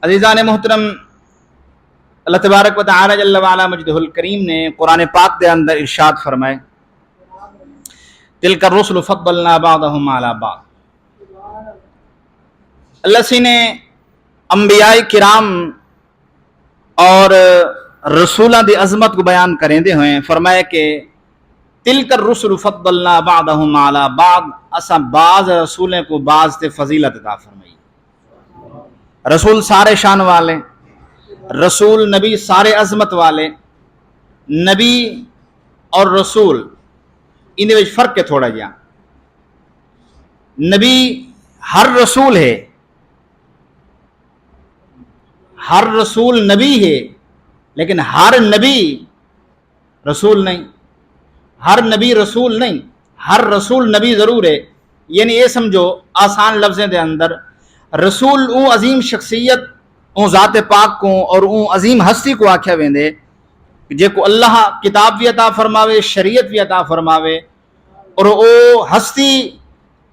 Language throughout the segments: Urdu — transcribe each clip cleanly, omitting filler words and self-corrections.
عزیزان محترم، اللہ تبارک و تعالی جل وعلا مجدہ الکریم نے قرآن پاک دے اندر ارشاد فرمائے تلک الرسل فضلنا بعضهم علی بعض۔ اللہ سی نے انبیاء کرام اور رسولہ دی عظمت کو بیان کریں دے ہوئے فرمایا کہ تلک الرسل فضلنا بعضهم علی بعض، اسا بعض رسولیں کو بعض تے فضیلت عطا فرمائی۔ رسول سارے شان والے، رسول نبی سارے عظمت والے، نبی اور رسول ان وچ فرق ہے تھوڑا جہا۔ نبی ہر رسول ہے، ہر رسول نبی ہے، لیکن ہر نبی رسول نہیں، ہر نبی رسول نہیں، ہر رسول نبی ضرور ہے۔ یعنی یہ سمجھو آسان لفظیں دے اندر رسول اون عظیم شخصیت اون ذات پاک کو اور اون عظیم ہستی کو آکھیا ویندے جے کو اللہ کتاب بھی عطا فرماوے، شریعت بھی عطا فرماوے، اور او ہستی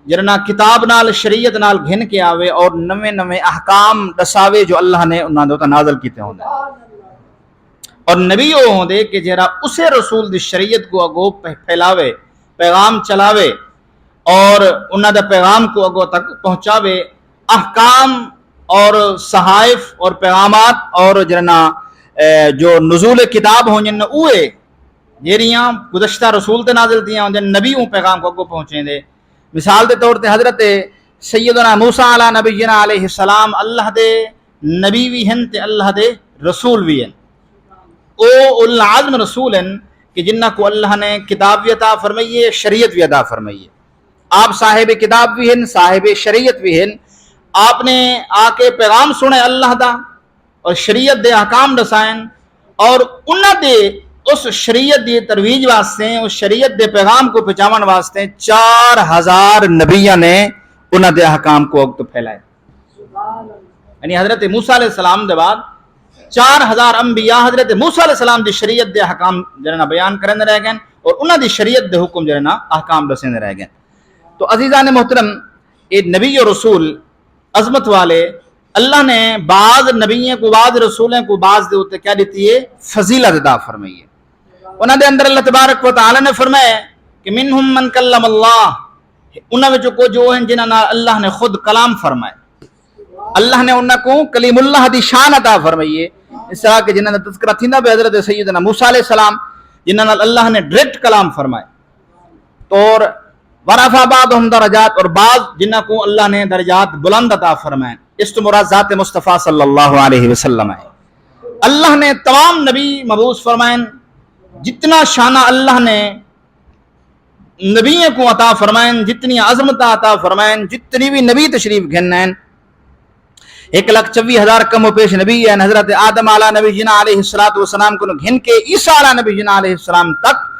جرنا کتاب نال شریعت نال گھن کے آوے اور نویں نویں احکام دساوے جو اللہ نے انہاں دے نازل کیتے ہوندے۔ اور نبی او ہوندے کہ جرا اسے رسول دی شریعت کو اگو پھیلاوے، پیغام چلاوے اور انہاں دا پیغام کو اگو تک پہنچاوے، احکام اور صحائف اور پیغامات اور جرنا جو نزول کتاب ہوں جن اوے جیریاں گزشتہ رسول تے نازل دیاں ہوں جن نبی اون پیغام کو اگو پہنچیں دے۔ مثال دے طور تے حضرت سیدنا موسیٰ علیہ نبینا علیہ السلام اللہ دے نبی بھی ہیں تے اللہ دے رسول بھی ہیں۔ او العظم رسول ہیں کہ جنہ کو اللہ نے کتاب بھی عطا فرمائیے، شریعت بھی عطا فرمائیے۔ آپ صاحب کتاب بھی ہیں، صاحب شریعت بھی ہیں۔ آپ نے آ کے پیغام سنے اللہ دا اور شریعت دے احکام دسائیں، اور انہاں دے اس شریعت دی ترویج واسطے، اس شریعت دے پیغام کو پہنچاون واسطے 4000 نبیاں نے انہاں دے احکام کو اگت پھیلائے۔ یعنی حضرت موسیٰ علیہ السلام دے بعد 4000 انبیاء حضرت موسیٰ علیہ السلام دی شریعت دے احکام جنہ بیان کرنے رہ گئے اور انہاں دی شریعت دے حکم جنہ احکام دسنے رہ گئے۔ تو عزیزان محترم، یہ نبی اور رسول عظمت والے اللہ نے بعض نبیوں کو، بعض رسولوں کو بعض دے ہوتے کیا دیتی ہے؟ فضیلت عطا فرمائی ہے۔ انہاں دے اندر اللہ تبارک و تعالی نے فرمایا کہ منہم من کلم اللہ، انہاں وچ کو جو ہیں جنہاں نال اللہ نے خود کلام فرمائے، اللہ نے انہاں کو کلیم اللہ دی شان عطا فرمائی ہے۔ اس طرح کہ جنہاں دا تذکرہ تھیندا پہ حضرت سیدنا موسیٰ علیہ السلام جنہاں نال اللہ نے ڈائریکٹ کلام فرمائے، اور ورفع بعضهم درجات، اور بعض جنہ کو اللہ نے درجات بلند عطا فرمائے۔ اس تو مراد ذات مصطفیٰ صلی اللہ علیہ وسلم ہے۔ اللہ نے تمام نبی مبعوث فرمائیں، جتنا شانہ اللہ نے نبیوں کو عطا فرمائیں، جتنی عظمت عطا فرمائیں، جتنی بھی نبی تشریف گھنائیں، 1,24,000 کم و پیش نبی ہیں۔ حضرت آدم علیہ نبی جنا علیہ السلام کو گھن کے عیسیٰ علیہ نبی جنا علیہ السلام تک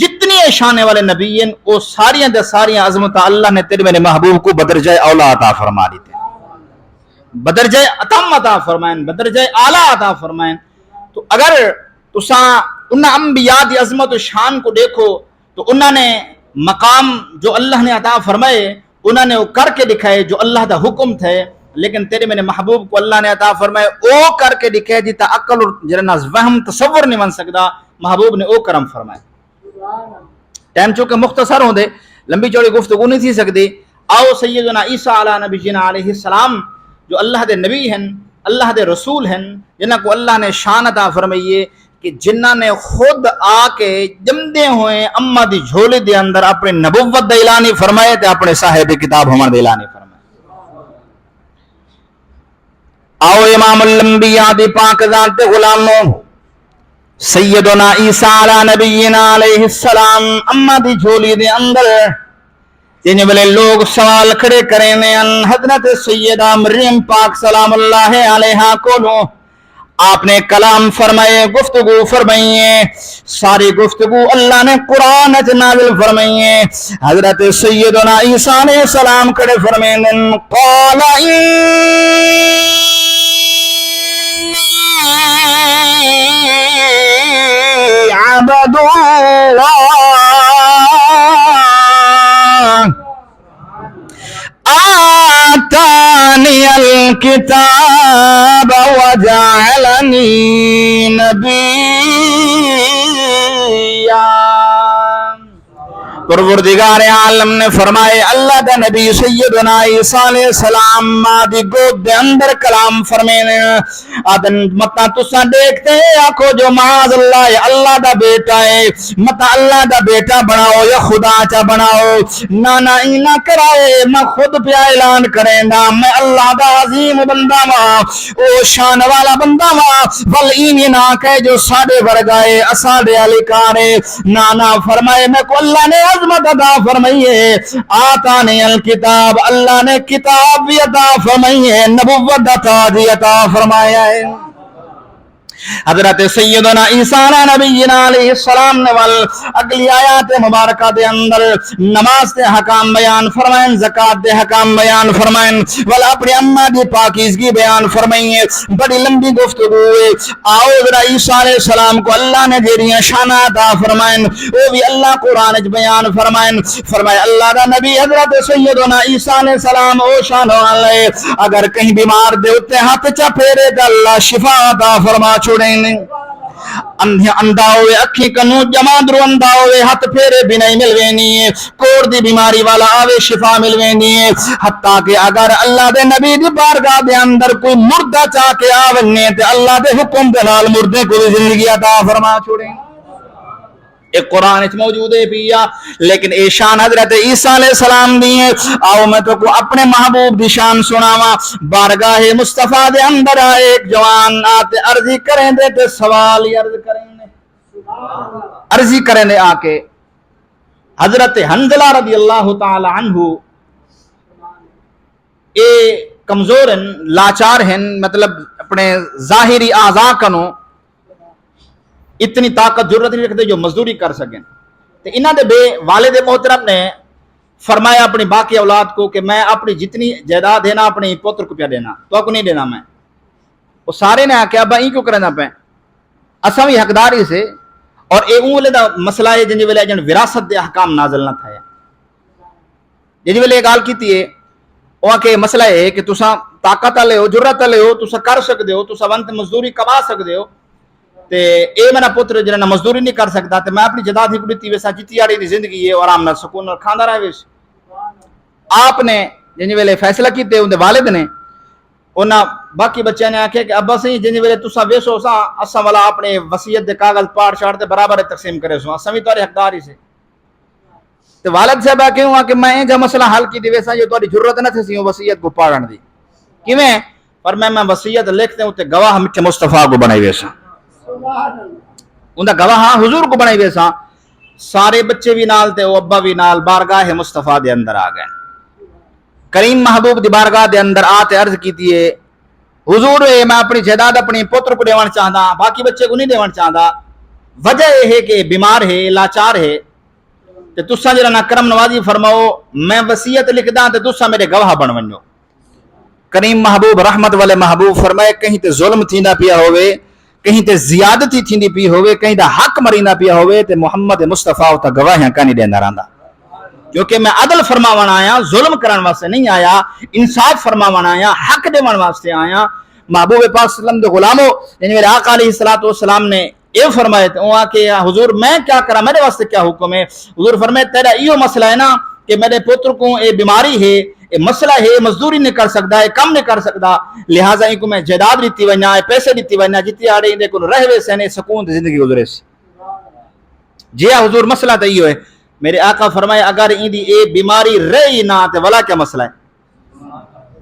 جتنی شانے والے نبی ہیں وہ ساریاں دے ساریاں عظمت اللہ نے تیرے میرے محبوب کو بدرجہ اولا عطا فرما دیتے ہیں، بدرجہ اتم عطا فرمائیں، بدرجہ اعلیٰ عطا فرمائیں۔ تو اگر تساں انہاں انبیاء دی عظمت و شان کو دیکھو تو انہاں نے مقام جو اللہ نے عطا فرمائے انہاں نے وہ کر کے دکھائے جو اللہ دا حکم تھے، لیکن تیرے میرے محبوب کو اللہ نے عطا فرمائے او کر کے دکھائے جتا عقل اور جرنا وہم تصور نہیں بن سکتا، محبوب نے او کرم فرمائے۔ ٹائم چونکہ مختصر ہوں دے، لمبی چوڑی گفتگو نہیں تھی سکتی، آؤ سیدنا عیسیٰ علیہ نبی جنا علیہ السلام جو اللہ دے نبی ہیں، اللہ دے رسول ہیں، جنہ کو اللہ نے شان عطا فرمائیے کہ جنہ نے خود آ کے جمدے ہوئے اما دی جھولی دے اندر اپنے نبوت دے اعلان فرمائے تے اپنے صاحب کتاب ہمارے دے اعلان فرمائے۔ آؤ امام الانبیاء دی پاک ذات دے غلاموں سیدنا عیسیٰ علیہ نبینا علیہ السلام اما دی جھولی دے اندر جن بلے لوگ سوال کھڑے کریں ان حضرت سیدہ مریم پاک سلام اللہ علیہا کولو آپ نے کلام فرمائے، گفتگو فرمائیے، ساری گفتگو اللہ نے قرآن نازل فرمائیے۔ حضرت سیدنا عیسیٰ علیہ السلام کھڑے فرمائیں قال عبد اللہ آتانی الکتاب وجعلني نبيا۔ پروردگار عالم نے فرمائے اللہ دا نبی سیدنا عیسیٰ علیہ السلام مادی گود دے اندر کلام فرمینے آدن متا تسا دیکھتے ہیں آکھو جو معاذ اللہ دا بیٹا ہے متا اللہ دا بیٹا بناؤ یا خدا چا بناؤ نانا اینا کرائے میں خود پہ اعلان کریں دا میں اللہ دا عظیم بندہ ماں او شان والا بندہ ماں والینی نا کہ جو ساڑے ورگائے اساڑے علی کارے نانا فرمائے میں کو اللہ نے عظمت عطا فرمائی ہے آتا نے الکتاب اللہ نے کتاب بھی عطا فرمائی ہے نبوت عطا فرمایا ہے۔ حضرت سیدنا عیسیٰ نبینا علیہ السلام نے اگلی آیات مبارکہ دے اندر نماز دے حکام بیان فرمائیں زکوٰۃ دے حکام بیان فرمائیں والا اپنی اماں دی پاکیزگی بیان فرمائیں بڑی لمبی گفتگو ہے آؤ ذرا عیسیٰ علیہ السلام کو اللہ نے دیریاں شانہ عطا فرمائیں وہ بھی اللہ قرآن بیان فرمائیں فرمائے اللہ دا نبی حضرت سیدنا عیسیٰ علیہ السلام او شان والے اگر کہیں بیمار دے اتے ہاتھ چا پھیرے تے اللہ شفا عطا فرما چھوڑیں اندھا ہوئے اکھی کنو جمع درو اندھا ہوئے ہاتھ پھیرے بھی نہیں ملوینی ہے کوڑ دی بیماری والا آوے شفا ملوینی ہے حتیٰ کہ اگر اللہ دے نبی دی بارگاہ دے اندر کوئی مردہ چاہ کے آونے تے اللہ دے حکم دے نال مردے کو بھی زندگی عطا فرما چھوڑیں ایک قرآن اچ موجود ہے پیا لیکن اے شان حضرت عیسیٰ علیہ السلام دیئے آؤ میں تو کو اپنے محبوب دی شان سناوا بارگاہ مصطفیٰ دے اندر ایک جوان آتے عرضی کریں دے تے سوال ہی عرضی کریں دے آکے حضرت حنظلہ رضی اللہ تعالی عنہ اے کمزور ہیں لاچار ہیں مطلب اپنے ظاہری اعضاء کنوں اتنی طاقت ضرورت نہیں رکھتے جو مزدوری کر سکیں تو انہاں دے بے والد محترم نے فرمایا اپنی باقی اولاد کو کہ میں اپنی جتنی جائیداد دینا اپنی پوتر کو پیا دینا تو کو نہیں دینا میں وہ سارے نے آکے ابا این کیوں کرنا پہ اساں بھی حقداری سے اور اے اولے دا مسئلہ ہے جن ویلے جن وراثت دے احکام نازل نہ تھا جن ویلے گال کیتی ہے وہ کہ مسئلہ ہے کہ تساں طاقت والے ہو جرت والے ہو تساں کر سکدے ہو تساں ونت مزدوری کما سکدے ہو تے اے میرا پتر جنہاں نہ مزدوری نہیں کر سکتا تے میں اپنی جائیداد ہی دیتی ویسا جتی آڑی دی زندگی ہے آرام نال سکون نال کھاندا رہے ویس آپ نے جن ویلے فیصلہ کیتے اندے والد نے انہاں باقی بچیاں نے آکھیا کہ ابا سی جن ویلے تساں ویسو سا اساں والا اپنے وصیت دے کاغذ پاڑ شاڑ تے برابر تقسیم کرے سو اساں وی تہاڈے حقدار ہی سے تے والد صاحب کہوں کہ میں جا مسئلہ حل کی دی ویسا جو تہاڈی ضرورت نہ تھی وصیت کو پاڑن دی کیویں پر میں وصیت لکھتے ہوں تے گواہ میٹھے مصطفیٰ کو بنائی ویسا اندہ گواہ حضور کو بنائی ویسا سارے بچے بھی نال تے وہ ابا بھی نال بارگاہ مصطفیٰ دے اندر آ گئے کریم محبوب دی بارگاہ دے اندر آتے عرض کیتی ہے حضور میں اپنی جائیداد اپنی پتر کو دیوان چاہتا باقی بچے کو نہیں دیوان چاہتا وجہ یہ ہے کہ بیمار ہے لاچار ہے تے تساں جڑا نہ کرم نوازی فرماؤ میں وصیت لکھدا تے تساں میرے گواہ بن ونجو کریم محبوب رحمت والے محبوب فرمائے کہیں تے ظلم تھیندا پیا ہوئے کہیں تے زیادتی تھیندی پی ہوئے کہیں دا حق مریندا پیا ہوئے تے محمد مصطفیٰ تا گواہیاں کانی دیندا رہندا کیونکہ میں عدل فرماون آیا ظلم کرن واسطے نہیں آیا انصاف فرماون آیا حق دیون واسطے آیا محبوب پاک صلی اللہ علیہ وسلم دے غلامو یعنی میرے آقا علیہ السلام نے یہ فرمائے تھے وہاں کہ حضور میں کیا کرا میرے واسطے کیا حکم ہے حضور فرمائے تیرا یہ مسئلہ ہے نا کہ میرے پتر کو یہ بیماری ہے یہ مسئلہ ہے مزدوری نہیں کر سکتا ہے کم نہیں کر سکتا لہٰذا ان کو میں جائیداد دیتی ونجا پیسے دیتی ونجا جتنی آڑے ان کو رہ ویسے نے سکون زندگی گزرے سی جی حضور مسئلہ تو یہ ہے میرے آقا فرمائے اگر ان دی اے بیماری رہی نہ تے ولا کیا مسئلہ ہے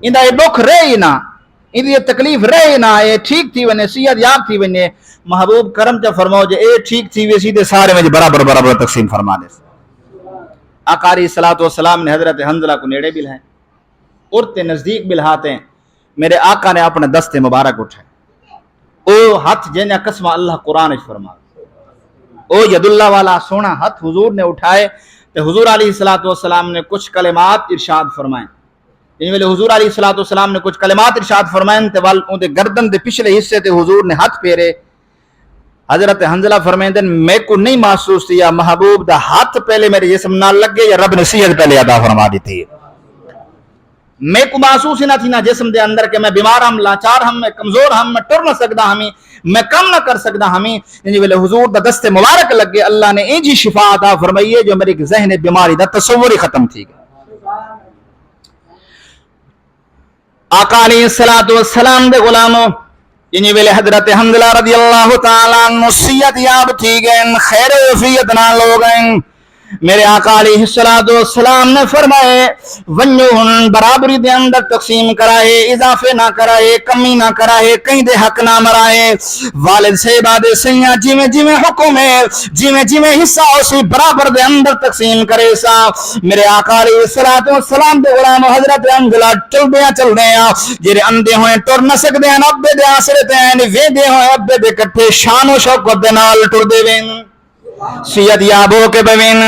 ان دا یہ دکھ رہی نہ ان دی تکلیف رہی نہ اے ٹھیک تھی ونے صحت یاب تھی ونے محبوب کرم چا فرماؤ جے اے ٹھیک تھی ویسی دے سارے میں برابر برابر تقسیم فرما دے آقا علیہ السلام نے حضرت حنظلہ کو نیڑے بھی لائیں اڑتے نزدیک بلہاتے ہیں میرے آقا نے اپنے دست مبارک اٹھائے او ہاتھ جنیا قسمہ اللہ قرآن فرما او ید اللہ والا سونا ہاتھ حضور نے اٹھائے تو حضور علیہ السلام نے کچھ کلمات ارشاد فرمائیں جن ویلے حضور علیہ السلام نے کچھ کلمات ارشاد فرمائیں تے وال ان دے گردن دے پچھلے حصے تے حضور نے ہاتھ پھیرے حضرت حنظلہ فرمائیں دن میں کو نہیں محسوس تھیا محبوب دا ہاتھ پہلے میرے جسم نہ لگے یا رب نے صحت پہلے عطا فرما دی تھی میں کو محسوس ہی نہ تھی نہ جسم دے اندر کہ میں بیمار ہم لاچار ہم میں کمزور ہم میں ٹر نہ سکدا ہمیں میں کم نہ کر سکدا ہمیں جی ویلے حضور دا دست مبارک لگے اللہ نے این جی شفا عطا فرمائی ہے جو میری ذہن بیماری دا تصور ہی ختم تھی گیا آقا علیہ السلام دے غلاموں یعنی ویلے حضرت حنظلہ رضی اللہ تعالیٰ عنہ صحت یاب تھی گئے خیر وفیت نہ لوگ ہیں میرے آقا علیہ السلام نے فرمائے ونجو ہن برابری دے اندر تقسیم کرائے اضافے نہ کرائے کمی نہ کرائے کہیں دے حق نہ مرائے والد صاحبہ دے سیاں جی حکم ہے جی حصہ اسی برابر دے اندر تقسیم کرے سا میرے آقا علیہ السلام دے غلام حضرت حنظلہ چل دے ہیں جیرے اندے ہوئے ٹر نہ سکدے ہیں ابے دے آسرے تے ہیں ویندے ہوئے ابے دے کٹھے شان و شوکت دے نال ٹر دے وین سید یابو کے بوین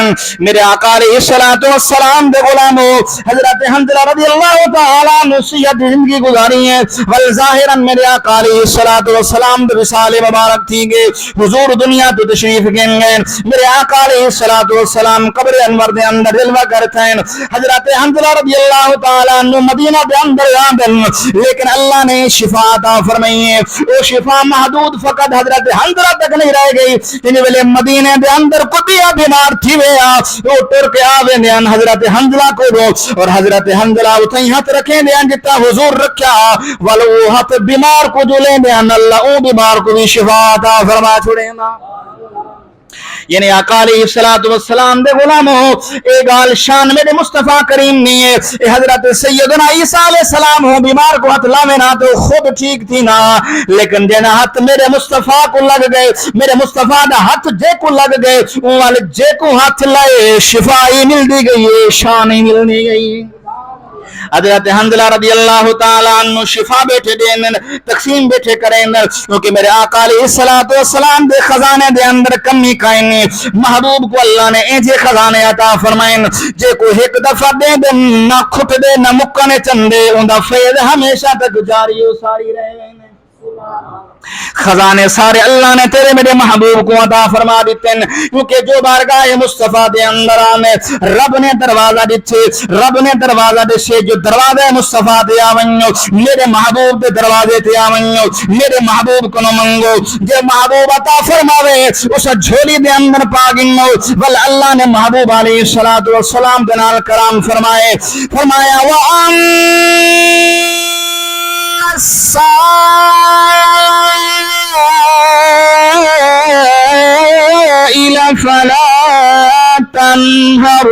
میرے آقا علیہ السلام دے غلامو حضرت حنظلہ رضی اللہ تعالیٰ عنہ سید زندگی گزاری ہے والظاہراً میرے آقا علیہ السلام دے وصال مبارک تھی گے حضور دنیا تو تشریف گئے میرے آقا علیہ السلام قبر انور دے اندر جلوہ کرتے ہیں حضرت حنظلہ رضی اللہ تعالیٰ عنہ مدینہ دے اندر آمدن لیکن اللہ نے شفا عطا فرمائی ہے وہ شفا محدود فقط حضرت حنظلہ تک نہیں رہ گئی جنہیں ویلے مدینہ دے اندر کتیا بیمار تھی ویا وہ ٹر کے آوے دیان حضرت حنظلہ کو دو اور حضرت حنظلہ اتھائی ہاتھ رکھیں دیان جتا حضور رکھا والو ہاتھ بیمار کو جو لیں دیان اللہ او بیمار کو بھی شفا عطا فرما چھوڑیں نا یعنی آقا علیہ السلام دے غلاموں اے گال شان میرے مصطفیٰ کریم نہیں ہے اے حضرت سیدنا عیسیٰ علیہ السلام ہو بیمار کو ہاتھ لاوے نہ تو خود ٹھیک تھی نا لیکن جینا ہاتھ میرے مصطفیٰ کو لگ گئے میرے مصطفیٰ دا ہاتھ جے کو لگ گئے وہ والے جے کو ہاتھ لائے شفا ہی مل دی گئی ہے شان ہی مل دی گئی ہے حضرت حنظلہ رضی اللہ تعالیٰ عنہ شفا بیٹھے دین تقسیم بیٹھے کریں کیونکہ میرے آقا علیہ السلام دے خزانے دے اندر کمی کائیں محبوب کو اللہ نے ایجے خزانے عطا فرمائیں جے کو ایک دفعہ دے دن نہ کھٹ دے نہ مکنے چندے ان دا فیض ہمیشہ تک جاری و ساری رہے خزانے سارے اللہ نے تیرے میرے محبوب کو عطا فرما دیتے ہیں کیونکہ جو بارگاہ مصطفیٰ دے اندر آنے رب نے دروازہ دیتے جو دروازہ مصطفیٰ دے آونیو میرے محبوب دے دروازے تے آونیو میرے محبوب کو نہ منگو جو محبوب عطا فرماوے اس جھولی دے اندر پاگنو ول اللہ نے محبوب علیہ السلام دے نال کرام فرمایا فلا تنہر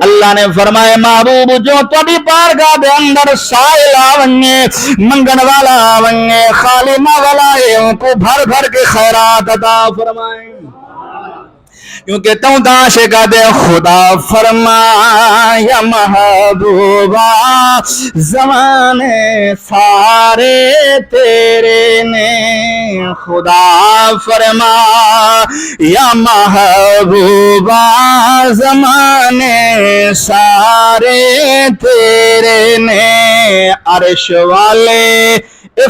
اللہ نے فرمائے محبوب جو تبھی پارگاہ دے اندر سائل آونگے منگن والا آونگے خالی نہ والا ہے ان کو بھر بھر کے خیرات عطا فرمائیں کیونکہ تو داشگا دے خدا فرمایا محبوبہ زمانے سارے تیرے نے خدا فرمایا محبوبہ زمانے سارے تیرے نے عرش والے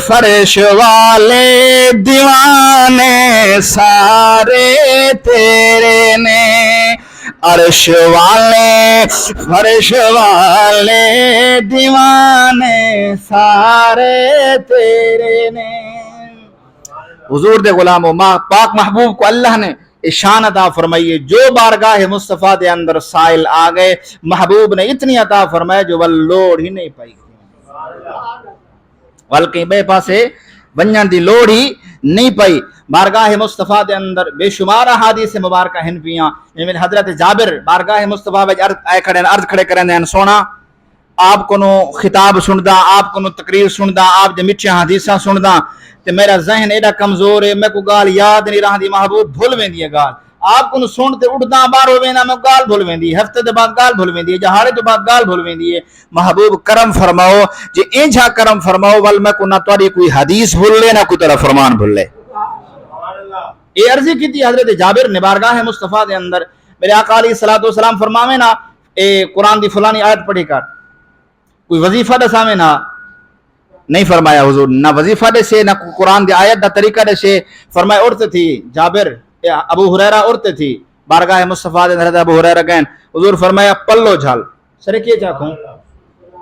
فرش والے دیوانے سارے تیرے نے عرش والے فرش والے دیوانے سارے تیرے نے حضور دے غلاموں پاک محبوب کو اللہ نے شان عطا فرمائیے جو بارگاہ مصطفیٰ دے اندر سائل آ گئے محبوب نے اتنی عطا فرمائے جو لوڑ ہی نہیں پائی بلکہ بے پاسے ونجن دی لوڑ ہی نہیں پئی بارگاہ مصطفیٰ دے اندر بے شمار حدیث مبارکہ ہن پیاں جویں حضرت جابر بارگاہ مصطفیٰ وچ عرض کھڑے کرن دے سونا آپ کو خطاب سندا آپ کو تقریر سندا آپ دے میٹھے حدیثاں سندا تے میرا ذہن ایڈا کمزور ہے میں کو گال یاد نہیں رہندی محبوب بھول ویندی ہے گال آپ کو سنتے اٹھدا بار ہوے نا میں گال بھول ویندی ہفتے دے بعد گال بھول ویندی ہے جہاڑے تو بعد گال بھول ویندی ہے محبوب کرم فرماؤ جے اینجا کرم فرماؤ ول میں کو نہ تواڈی کوئی حدیث بھول لے نہ کوئی تیرا فرمان بھول لے یہ عرضی کی تھی حضرت جابر نے بارگاہ مصطفیٰ دے اندر میرے آقا علیہ الصلوۃ والسلام فرماوے نا اے قرآن دی فلانی آیت پڑھی کر کوئی وظیفہ دساوے نا نہیں فرمایا حضور نہ وظیفہ دے سے نہ قرآن دی آیت دا طریقہ دے سے فرمایا عورت تھی جابر ابو ہریرہ عورت تھی بارگاہ مصطفیٰ دے حضرت ابو ہریرہ گئے حضور فرمایا پلو جھال سرے کیے چاکوں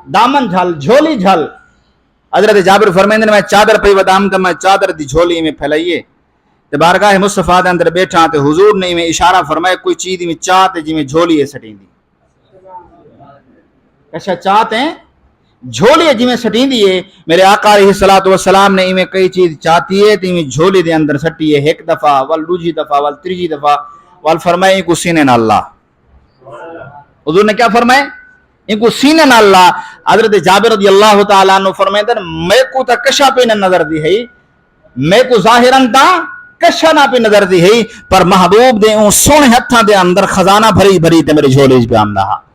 دامن جھل جھولی جھل حضرت جابر فرمائندے نے میں چادر پئی ودام تے میں چادر دی جھولی میں پھیلائیے تے بارگاہ مصطفیٰ دے اندر بیٹھا تے حضور نے میں اشارہ فرمایا کوئی چیز میں چاہ تے جی میں جھولی ہے سٹیندی اچھا چاہتے ہیں جھولی ہے جی میں سٹیندی ہے میرے آقا علیہ الصلوۃ والسلام نے میں کئی چیز چاہتی ہے تے میں جھولی دے اندر سٹی ہے ایک دفعہ ول دوجی دفعہ ول تیجی دفعہ ول فرمائے کو سینے نال اللہ حضور نے کیا فرمائے ان کو سینے نال اللہ حضرت جابر رضی اللہ تعالیٰ عنہ فرمائے میں کو تا کشا پہ نہ نظر دی ہے میں کو ظاہراً تا کشا نہ پہ نظر دی ہے پر محبوب دے اون سونے ہتھاں دے اندر خزانہ بھری بھری تے میرے جھولے پہ آمدہ